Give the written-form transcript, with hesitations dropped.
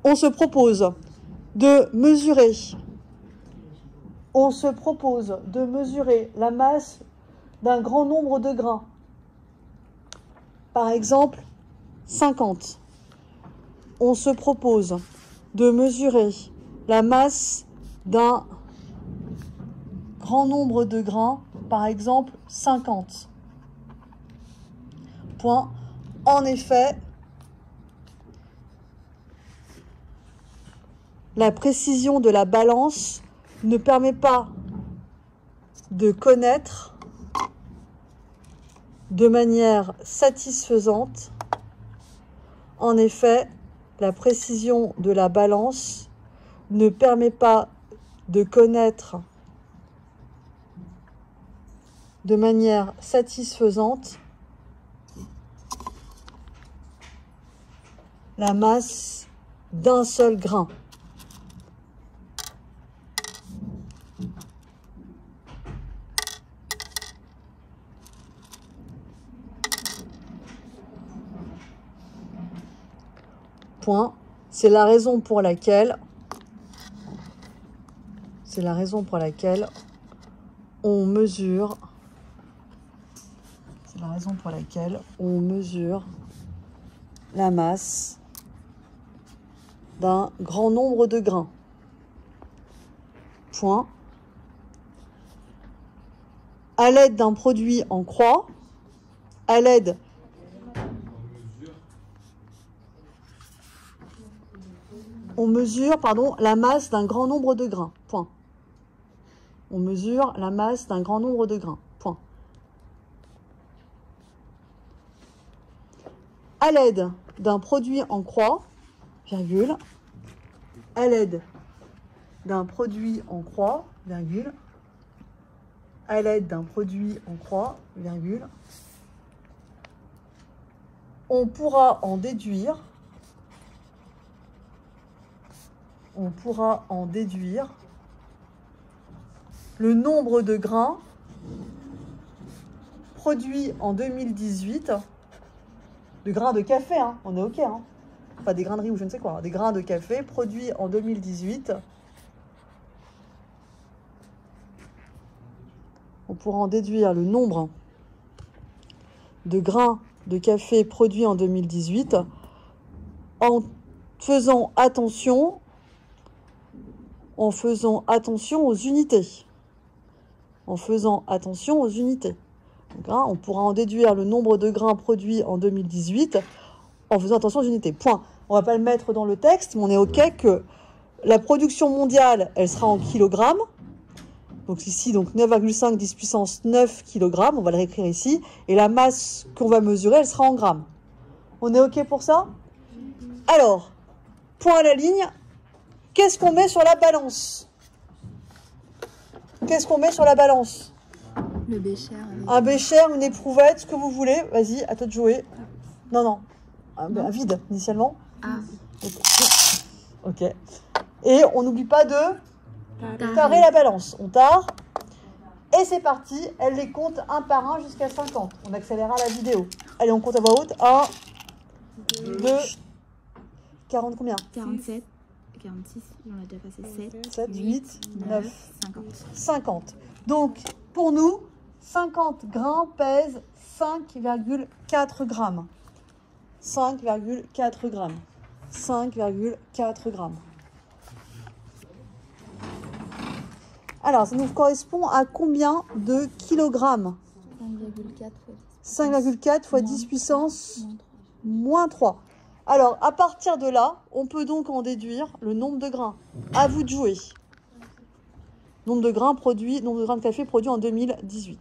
On se propose de mesurer la masse d'un grand nombre de grains. Par exemple, 50. On se propose de mesurer la masse d'un grand nombre de grains, par exemple 50. Point. En effet, la précision de la balance ne permet pas de connaître de manière satisfaisante. En effet, la précision de la balance ne permet pas de connaître de manière satisfaisante la masse d'un seul grain. Point. C'est la raison pour laquelle on mesure la masse d'un grand nombre de grains. Point. À l'aide d'un produit en croix, on mesure la masse d'un grand nombre de grains. Point. On mesure la masse d'un grand nombre de grains. Point. À l'aide d'un produit en croix, virgule, à l'aide d'un produit en croix, virgule, à l'aide d'un produit en croix, virgule, on pourra en déduire le nombre de grains produits en 2018, de grains de café, hein, on est OK, hein, pas des grains de riz ou je ne sais quoi, des grains de café produits en 2018. On pourra en déduire le nombre de grains de café produits en 2018 en faisant attention aux unités. Donc, hein, on pourra en déduire le nombre de grains produits en 2018 en faisant attention aux unités. Point. On ne va pas le mettre dans le texte, mais on est OK que la production mondiale, elle sera en kilogrammes. Donc ici, 9,5 10 puissance 9 kg, on va le réécrire ici. Et la masse qu'on va mesurer, elle sera en grammes. On est OK pour ça? Alors, point à la ligne, qu'est-ce qu'on met sur la balance? Le bécher. Un bécher, une éprouvette, ce que vous voulez. Vas-y, à toi de jouer. Non. Un vide, initialement. Ah. OK. Et on n'oublie pas de tarer la balance. On tare. Et c'est parti. Elle les compte un par un jusqu'à 50. On accélérera la vidéo. Allez, on compte à voix haute. 1, 2, 40 combien? 47, 46, on a déjà passé 7, 8, 9, 50. 50. Donc, pour nous, 50 grains pèsent 5,4 grammes. 5,4 grammes. 5,4 grammes. Alors, ça nous correspond à combien de kilogrammes? 5,4 fois 10 puissance moins 3. Alors, à partir de là, on peut donc en déduire le nombre de grains. À vous de jouer. Nombre de grains de café produits en 2018.